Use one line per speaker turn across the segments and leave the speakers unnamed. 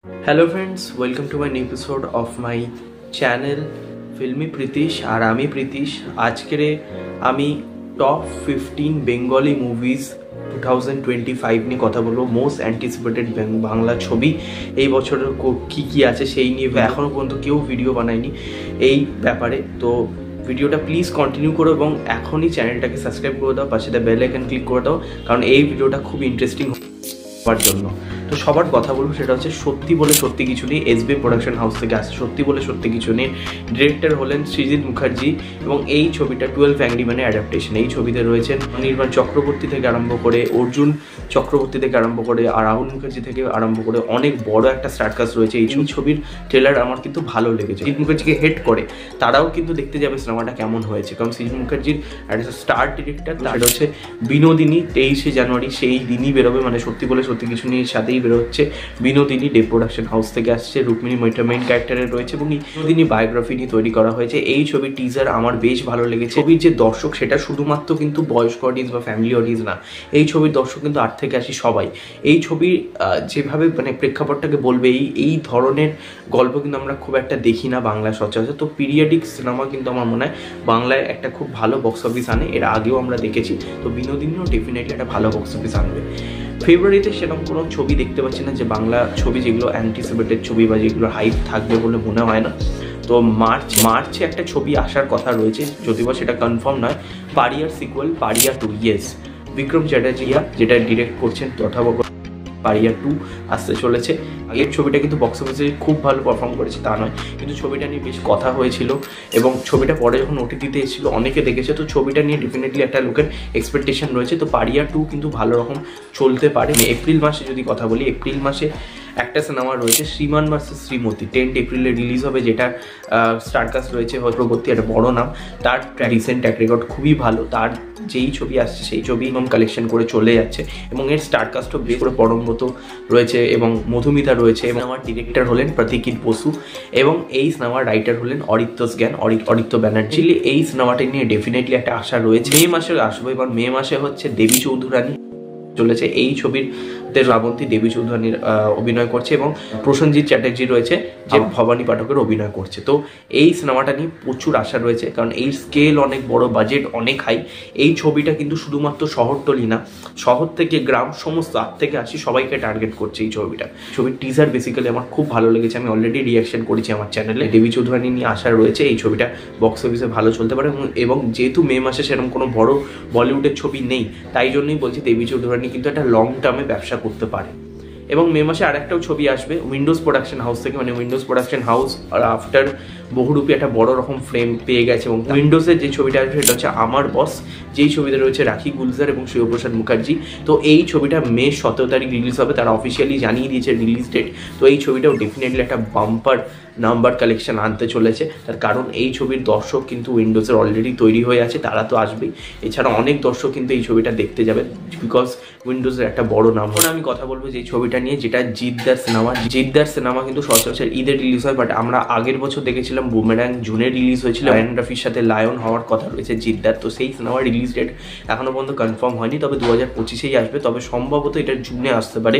Hello friends, welcome to my new episode of my channel Filmy Pritish আর আমি প্রীতিশ। আজকে আমি top 15 Bengali movies 2025 নিয়ে কথা বলবো। মোস্ট অ্যান্টিসিপেটেড বাংলা ছবি এই বছর কি কি আছে সেই নিয়ে এখনো পর্যন্ত কেউ ভিডিও বানায়নি এই ব্যাপারে। তো ভিডিওটা প্লিজ কন্টিনিউ করো এবং এখনই চ্যানেলটাকে সাবস্ক্রাইব করে দাও, পাশে বেল আইকন ক্লিক করে দাও, কারণ এই ভিডিওটা খুব ইন্টারেস্টিং হওয়ার জন্য। তো সবার কথা বলবো সেটা হচ্ছে সত্যি বলে সত্যি কিছু নেই। এসবি প্রোডাকশন হাউস থেকে আসছে সত্যি বলে সত্যি কিছু নেই। ডিরেক্টর হলেন সৃজিত মুখার্জি এবং এই ছবিটা 12 অ্যাংরি ম্যানের অ্যাডাপ্টেশন। এই ছবিতে রয়েছেন নির্মাণ চক্রবর্তী থেকে আরম্ভ করে, অর্জুন চক্রবর্তী থেকে আরম্ভ করে, আর রাহুল মুখার্জি থেকে আরম্ভ করে অনেক বড় একটা স্টারকাস্ট রয়েছে। এই ছবির ট্রেলার আমার কিন্তু ভালো লেগেছে। সৃজিত মুখার্জিকে হেড করে তারাও কিন্তু দেখতে যাবে সিনেমাটা কেমন হয়েছে, কারণ সৃজিত মুখার্জির একটা স্টার ডিরেক্টর। সেটা হচ্ছে বিনোদিনী, 23শে জানুয়ারি সেই দিনই বেরোবে, মানে সত্যি বলে সত্যি কিছু নিয়ে সাথেই বেরোচ্ছে বিনোদিনী। ডে প্রোডাকশন হাউস থেকে আসছে, রুক্মিণী মৈত্র মেইন ক্যারেক্টারে রয়েছে এবং এই বিনোদিনী বায়োগ্রাফি নিয়ে তৈরি করা হয়েছে। এই ছবির টিজার আমার বেশ ভালো লেগেছে। ছবির যে দর্শক সেটা শুধুমাত্র কিন্তু বয়স্ক অডিয়েন্স বা ফ্যামিলি অডিয়েন্স না, এই ছবির দর্শক কিন্তু 8 থেকে 80 সবাই। এই ছবির যেভাবে মানে প্রেক্ষাপটটাকে বলবে, এই ধরনের গল্প কিন্তু আমরা খুব একটা দেখি না বাংলায় সচরাচর। তো পিরিয়ডিক সিনেমা কিন্তু আমার মনে হয় বাংলায় একটা খুব ভালো বক্স অফিস আনে, এর আগেও আমরা দেখেছি। তো বিনোদিনীও ডেফিনেটলি একটা ভালো বক্স অফিস আনবে। ফেব্রুয়ারিতে সেরকম কোনো ছবি দেখতে পাচ্ছি না যে বাংলা ছবি যেগুলো অ্যান্টিসিপেটেড ছবি বা যেগুলো হাইপ থাকবে বলে মনে হয় না। তো মার্চে একটা ছবি আসার কথা রয়েছে, যদিও সেটা কনফার্ম নয়। পারিয়ার সিকুয়েল পারিয়া 2, ইয়েস, বিক্রম চ্যাটার্জিয়া যেটা ডিরেক্ট করছেন তথাগত পারিয়া 2 আসতে চলেছে। আগের ছবিটা কিন্তু বক্স অফিসে খুব ভালো পারফর্ম করেছে তা নয়, কিন্তু ছবিটা নিয়ে বেশ কথা হয়েছিল এবং ছবিটা পরে যখন ওটিটিতে এসেছিল অনেকে দেখেছে। তো ছবিটা নিয়ে ডেফিনেটলি একটা লোকের এক্সপেকটেশন রয়েছে। তো পারিয়া 2 কিন্তু ভালো রকম চলতে পারে। এপ্রিল মাসে যদি কথা বলি, এপ্রিল মাসে একটা সিনেমা রয়েছে শ্রীমান ভার্সেস শ্রীমতী, 10 এপ্রিলে রিলিজ হবে, যেটা স্টারকাস্ট রয়েছে চক্রবর্তী, একটা বড় নাম। তার রিসেন্ট ট্র্যাক রেকর্ড খুবই ভালো। তার যেই ছবি আসছে সেই ছবি এবং কালেকশন করে চলে যাচ্ছে এবং এর স্টারকাস্টও বেশ করে পরমব্রত রয়েছে এবং মধুমিতা রয়েছে এবং আমার ডিরেক্টর হলেন প্রতীকিত বসু এবং এই সিনেমার রাইটার হলেন অরিত্য জ্ঞান, অরিত্য ব্যানার্জি। এই সিনেমাটা নিয়ে ডেফিনেটলি একটা আশা রয়েছে। মে মাসে আসবে এবং মে মাসে হচ্ছে দেবী চৌধুরানী চলেছে। এই ছবির শ্রাবন্তী দেবী চৌধুরানীর অভিনয় করছে এবং প্রসেনজিৎ চ্যাটার্জি রয়েছে যে ভবানী পাঠকের অভিনয় করছে। তো এই সিনেমাটা নিয়ে প্রচুর আশা রয়েছে, কারণ এই স্কেল অনেক বড়, বাজেট অনেক হাই। এই ছবিটা কিন্তু শুধুমাত্র শহরতলি না, শহর থেকে গ্রাম সমস্ত 8 থেকে 80 সবাইকে টার্গেট করছে এই ছবিটা। ছবির টিজার বেসিক্যালি আমার খুব ভালো লেগেছে, আমি অলরেডি রিয়াকশন করেছি আমার চ্যানেলে। দেবী চৌধুরানী নিয়ে আশা রয়েছে এই ছবিটা বক্স অফিসে ভালো চলতে পারে এবং যেহেতু মে মাসে সেরকম কোনো বড় বলিউডের ছবি নেই, তাই জন্যই বলছি দেবী চৌধুরানী কিন্তু একটা লং টার্মে ব্যবসা করতে পারে। এবং মে মাসে আরেকটাও ছবি আসবে উইন্ডোজ প্রোডাকশন হাউস থেকে, মানে উইন্ডোজ প্রোডাকশন হাউস আফটার বহুরূপী একটা বড় রকম ফ্রেম পেয়ে গেছে এবং উইন্ডোজের যে ছবিটা আসবে সেটা হচ্ছে আমার বস, যেই ছবিতে রয়েছে রাখি গুলজার এবং শিবপ্রসাদ মুখার্জি। তো এই ছবিটা মে 17 তারিখ রিলিজ হবে, তারা অফিসিয়ালি জানিয়ে দিয়েছে রিলিজ ডেট। তো এই ছবিটাও ডেফিনেটলি একটা বাম্পার নাম্বার কালেকশন আনতে চলেছে, তার কারণ এই ছবির দর্শক কিন্তু উইন্ডোজের অলরেডি তৈরি হয়ে আছে, তারা তো আসবেই। এছাড়া অনেক দর্শক কিন্তু এই ছবিটা দেখতে যাবে বিকজ উইন্ডোজের একটা বড় নাম। আমি কথা বলবো যে ছবিটা নিয়ে, যেটা জিদ্দার সিনেমা কিন্তু সচরাচর ঈদে রিলিজ হয়, বাট আমরা আগের বছর দেখেছিলাম বুমেরাং জুনে রিলিজ হয়েছিল। লায়ন রাফির সাথে লায়ন হওয়ার কথা রয়েছে জিদ্দার। তো সেই সিনেমার রিলিজ ডেট এখনো পর্যন্ত কনফার্ম হয়নি, তবে 2025-এই আসবে। তবে সম্ভবত এটা জুনে আসতে পারে,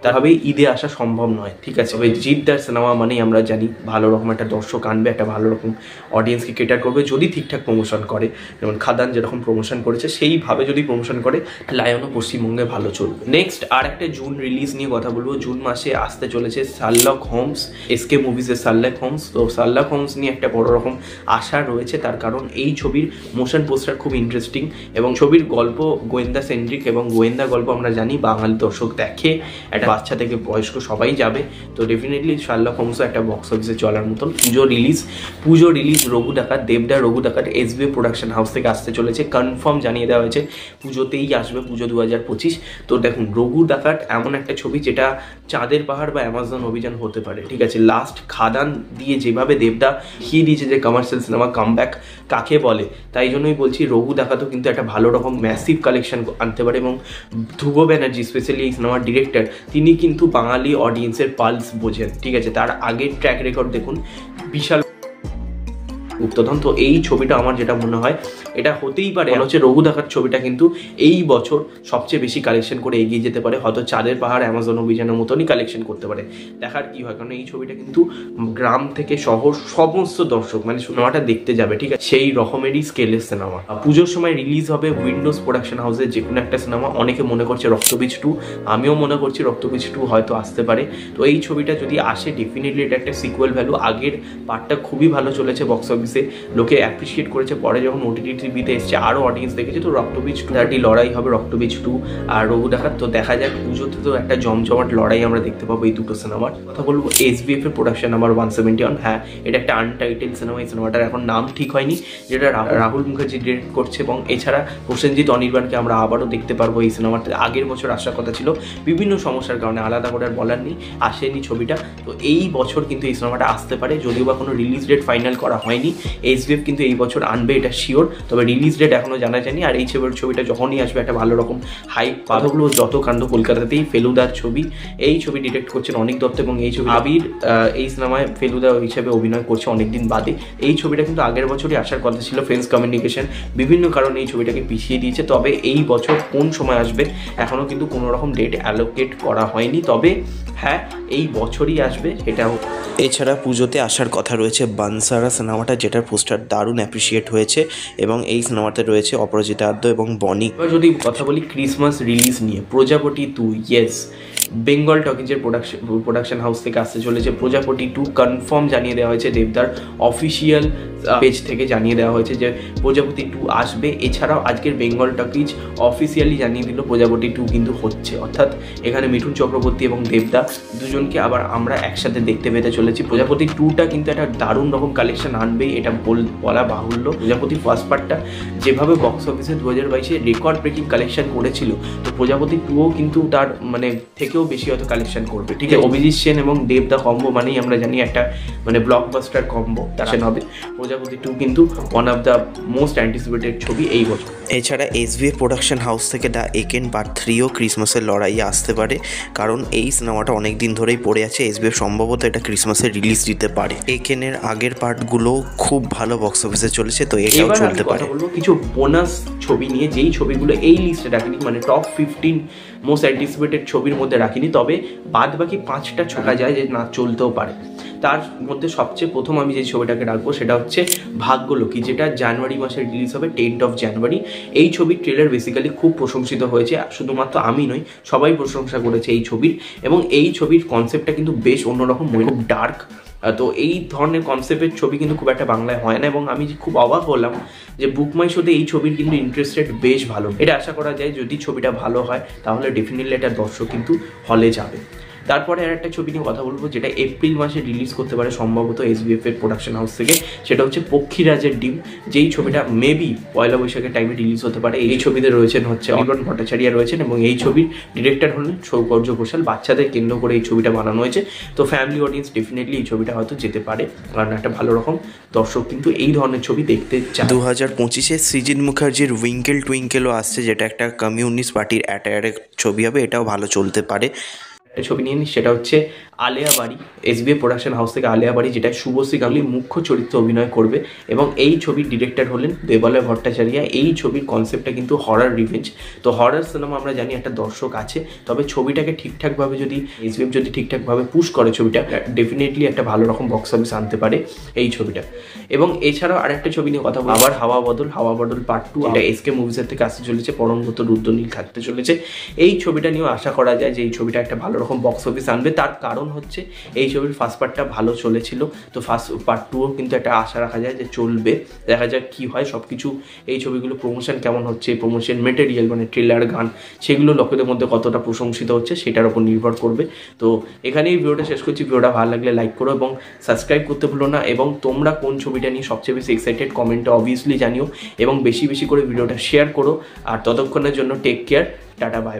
তাহলে ঈদে আসা সম্ভব নয়, ঠিক আছে। তবে জিদ্দার সিনেমা মানেই আমরা জানি ভালো রকম একটা দর্শক আনবে, একটা ভালো রকম অডিয়েন্সকে কেটার করবে যদি ঠিকঠাক প্রমোশন করে। যেমন খাদান যেরকম প্রমোশন করেছে সেইভাবে যদি প্রমোশন করে, লায়নও পশ্চিমবঙ্গে ভালো চলবে। নেক্সট আর একটা জুন রিলিজ নিয়ে কথা বলবো। জুন মাসে আসতে চলেছে শার্লক হোমস, এসকে মুভিজের শার্লক হোমস। তো শার্লক হোমস নিয়ে একটা বড় রকম আশা রয়েছে, তার কারণ এই ছবির মোশন পোস্টার খুব ইন্টারেস্টিং এবং ছবির গল্প গোয়েন্দা সেন্ট্রিক এবং গোয়েন্দা গল্প আমরা জানি বাঙালি দর্শক দেখে, একটা বাচ্চা থেকে বয়স্ক সবাই যাবে। তো ডেফিনেটলি শার্লক হোমসও একটা বক্স অফিসে চলার মতন। পুজো রিলিজ রঘু ডাকাত, দেবদা রঘু ডাকাত এসবি প্রোডাকশন হাউস থেকে আসতে চলেছে, কনফার্ম জানিয়ে দেওয়া হয়েছে পুজোতেই আসবে, পুজো 2025। তো দেখুন রঘু ডাকাত এমন একটা ছবি যেটা চাঁদের পাহাড় বা অ্যামাজন অভিযান হতে পারে, ঠিক আছে। লাস্ট খাদান দিয়ে যেভাবে দেবদা দেখিয়ে দিয়েছে যে কমার্শিয়াল সিনেমা কামব্যাক কাকে বলে, তাই জন্যই বলছি রঘু ডাকাতও কিন্তু একটা ভালো রকম ম্যাসিভ কালেকশন আনতে পারে। এবং ধ্রুব ব্যানার্জি স্পেশালি এই সিনেমার ডিরেক্টর, তিনি কিন্তু বাঙালি অডিয়েন্সের পালস বোঝেন, ঠিক আছে। তার আগের ট্র্যাক রেকর্ড দেখুন, বিশাল গুপ্তধন। তো এই ছবিটা আমার যেটা মনে হয় এটা হতেই পারে, হচ্ছে রঘু দেখার ছবিটা কিন্তু এই বছর সবচেয়ে বেশি কালেকশন করে এগিয়ে যেতে পারে, হয়তো চাঁদের পাহাড় অ্যামাজন অভিযানের মতনই কালেকশন করতে পারে। দেখার কি হয়, কারণ এই ছবিটা কিন্তু গ্রাম থেকে শহর সমস্ত দর্শক মানে সিনেমাটা দেখতে যাবে, ঠিক আছে, সেই রকমেরই স্কেলের সিনেমা। পুজোর সময় রিলিজ হবে উইন্ডোজ প্রোডাকশন হাউসের যে কোনো একটা সিনেমা। অনেকে মনে করছে রক্তবীজ 2, আমিও মনে করছি রক্তবীজ 2 হয়তো আসতে পারে। তো এই ছবিটা যদি আসে ডেফিনেটলি এটা একটা সিকুয়েল ভ্যালু। আগের পার্টটা খুবই ভালো চলেছে বক্স অফিসে, লোকে অ্যাপ্রিসিয়েট করেছে। পরে যখন ওটিটি টিভিতে এসছে আরও অডিয়েন্স দেখেছে। তো রক্তবীজ 2 লড়াই হবে রক্তবীজ 2 আর রঘু দেখার। তো দেখা যাক পুজোতে তো একটা জমজমাট লড়াই আমরা দেখতে পাবো এই দুটো সিনেমার। কথা বলবো SBF এর প্রোডাকশন নাম্বার 171। হ্যাঁ, এটা একটা আনটাইটেল সিনেমা। এই সিনেমাটার এখন নাম ঠিক হয়নি, যেটা রাহুল মুখার্জি ডিরেক্ট করছে। এবং এছাড়া প্রসেনজিৎ অনির্বাণকে আমরা আবারও দেখতে পারবো এই সিনেমাটা। আগের বছর আসার কথা ছিল, বিভিন্ন সমস্যার কারণে আলাদা করে আর বলার নেই, আসেনি ছবিটা। তো এই বছর কিন্তু এই সিনেমাটা আসতে পারে, যদিও বা কোনো রিলিজ ডেট ফাইনাল করা হয়নি। SBF কিন্তু এই বছর আনবে, এটা শিওর, তবে রিলিজ ডেট এখনো জানা যায়নি। আর এই ছবিটা যখনই আসবে একটা ভালো রকম হাইপ। কথাগুলো যত কাণ্ড কলকাতাতেই। ফেলুদার ছবি, এই ছবি ডিরেক্ট করছেন অনিক দত্ত এবং এই ছবি আবির এই সিনেমায় ফেলুদা হিসেবে অভিনয় করছে অনেকদিন বাদে। এই ছবিটা কিন্তু আগের বছরই আসার কথা ছিল, ফ্রেন্ডস কমিউনিকেশন বিভিন্ন কারণে এই ছবিটাকে পিছিয়ে দিয়েছে। তবে এই বছর কোন সময় আসবে এখনও কিন্তু কোনো রকম ডেট অ্যালোকেট করা হয়নি, তবে হ্যাঁ এই বছরই আসবে এটাও। এছাড়া পুজোতে আসার কথা রয়েছে বানসারা সিনেমাটা, যেটার পোস্টার দারুণ অ্যাপ্রিসিয়েট হয়েছে এবং এই সিনেমাতে রয়েছে অপরাজিতা আদ্য এবং বনি। এবার যদি কথা বলি ক্রিসমাস রিলিজ নিয়ে, প্রজাপতি 2, ইয়েস, বেঙ্গল টকিজের প্রোডাকশন হাউস থেকে আসতে চলেছে প্রজাপতি 2। কনফার্ম জানিয়ে দেওয়া হয়েছে, দেবদার অফিসিয়াল পেজ থেকে জানিয়ে দেওয়া হয়েছে যে প্রজাপতি 2 আসবে। এছাড়াও আজকের বেঙ্গল টকিজ অফিসিয়ালি জানিয়ে দিল প্রজাপতি 2 কিন্তু হচ্ছে, অর্থাৎ এখানে মিঠুন চক্রবর্তী এবং দেবদা দুজনকে আবার আমরা একসাথে দেখতে পেতে চলেছি। প্রজাপতি 2টা কিন্তু একটা দারুণ রকম কালেকশন আনবেই, এটা বলা বাহুল্য। প্রজাপতি ফার্স্ট পার্টটা যেভাবে বক্স অফিসে 2022-এ রেকর্ড ব্রেকিং কালেকশন করেছিল, তো প্রজাপতি 2ও কিন্তু তার মানে থেকেও বেশি হয়তো কালেকশন করবে, ঠিক আছে। অভিজিৎ সেন এবং দেবদা কম্বো মানেই আমরা জানি একটা মানে ব্লকবাস্টার কম্বো তার হবে। প্রজাপতি 2 কিন্তু one of the most anticipated ছবি এই বছর। এছাড়া SBF প্রোডাকশন হাউস থেকে দ্য একেন পার্ট 3ও ক্রিসমাসের লড়াইয়ে আসতে পারে, কারণ এই সিনেমাটা অনেক দিন ধরেই পড়ে আছে। SBF সম্ভবত এটা ক্রিসমাসের রিলিজ দিতে পারে। একেনের আগের পার্টগুলো খুব ভালো বক্স অফিসে চলেছে, তো এটাও চলতে পারে। বলবো কিছু বোনাস ছবি নিয়ে, যেই ছবিগুলো এই লিস্টে রাখিনি, মানে টপ 15 মোস্ট অ্যান্টিসিপেটেড ছবির মধ্যে রাখিনি, তবে বাদ বাকি 5টা ছোটা যায় যে না চলতেও পারে। তার মধ্যে সবচেয়ে প্রথম আমি যে ছবিটাকে রাখবো সেটা হচ্ছে ভাগ্যলক্ষ্মী, যেটা জানুয়ারি মাসে রিলিজ হবে, 10th of January। এই ছবির ট্রেলার বেসিক্যালি খুব প্রশংসিত হয়েছে, শুধুমাত্র আমি নই, সবাই প্রশংসা করেছে এই ছবির। এবং এই ছবির কনসেপ্টটা কিন্তু বেশ অন্যরকম, খুব ডার্ক। তো এই ধরনের কনসেপ্টের ছবি কিন্তু খুব একটা বাংলায় হয় না, এবং আমি খুব অবাক হলাম যে বুক মাই শোতে এই ছবির কিন্তু ইন্টারেস্টেড বেশ ভালো। এটা আশা করা যায় যদি ছবিটা ভালো হয় তাহলে ডেফিনেটলি একটা দর্শক কিন্তু হলে যাবে। তারপরে আর একটা ছবি নিয়ে কথা বলবো, যেটা এপ্রিল মাসে রিলিজ করতে পারে সম্ভবত SBF এর প্রোডাকশন হাউস থেকে, সেটা হচ্ছে পক্ষীরাজের ডিম। যেই ছবিটা মেবি পয়লা বৈশাখের টাইমে রিলিজ হতে পারে। এই ছবিতে রয়েছেন হচ্ছে অনির্বাণ ভট্টাচার্য রয়েছেন, এবং এই ছবির ডিরেক্টর হলেন সৌকর্য ঘোষাল। বাচ্চাদের কেন্দ্র করে এই ছবিটা বানানো হয়েছে, তো ফ্যামিলি অডিয়েন্স ডেফিনেটলি এই ছবিটা হয়তো যেতে পারে, কারণ একটা ভালো রকম দর্শক কিন্তু এই ধরনের ছবি দেখতে চায়। 2025-এ সৃজিত মুখার্জির উইঙ্কেল টুইঙ্কেলও আসছে, যেটা একটা কমিউনিস্ট পার্টির অ্যাটায়ারের ছবি হবে, এটাও ভালো চলতে পারে। ছবি নিয়ে নিই, সেটা হচ্ছে আলেয়া বাড়ি, SBF প্রোডাকশন হাউস থেকে আলেয়া বাড়ি, যেটা শুভশ্রী গাঙ্গুলি মুখ্য চরিত্রে অভিনয় করবে, এবং এই ছবির ডিরেক্টর হলেন দেবালয় ভট্টাচার্য। এই ছবির কনসেপ্টটা কিন্তু হরার রিভেঞ্জ। তো হরার সিনেমা আমরা জানি একটা দর্শক আছে, তবে ছবিটাকে ঠিকঠাকভাবে যদি SBF যদি ঠিকঠাকভাবে পুশ করে ছবিটা, ডেফিনেটলি একটা ভালো রকম বক্স অফিস আনতে পারে এই ছবিটা। এবং এছাড়াও আরেকটা ছবি নিয়ে কথা বলবো, আবার হাওয়া বদল পার্ট 2, এটা SK মুভিসের থেকে আসতে চলেছে, পরমগত রুদ্রনীল থাকতে চলেছে। এই ছবিটা নিয়েও আশা করা যায় যে এই ছবিটা একটা ভালো রকম বক্স অফিস আনবে। তার কারণ হচ্ছে এই ছবির ফার্স্ট পার্টটা ভালো চলেছিল, তো ফার্স্ট পার্ট 2ও কিন্তু একটা আশা রাখা যায় যে চলবে। দেখা যাক কি হয়। সব কিছু এই ছবিগুলো প্রমোশন কেমন হচ্ছে, প্রমোশন মেটেরিয়াল মানে ট্রেলার, গান, সেগুলো লোকেদের মধ্যে কতটা প্রশংসিত হচ্ছে সেটার উপর নির্ভর করবে। তো এখানেই ভিডিওটা শেষ করছি। ভিডিওটা ভালো লাগলে লাইক করো এবং সাবস্ক্রাইব করতে ভুলো না, এবং তোমরা কোন ছবিটা নিয়ে সবচেয়ে বেশি এক্সাইটেড কমেন্টে অবভিয়াসলি জানিও, এবং বেশি বেশি করে ভিডিওটা শেয়ার করো। আর ততক্ষণের জন্য টেক কেয়ার, টাটা, বাই।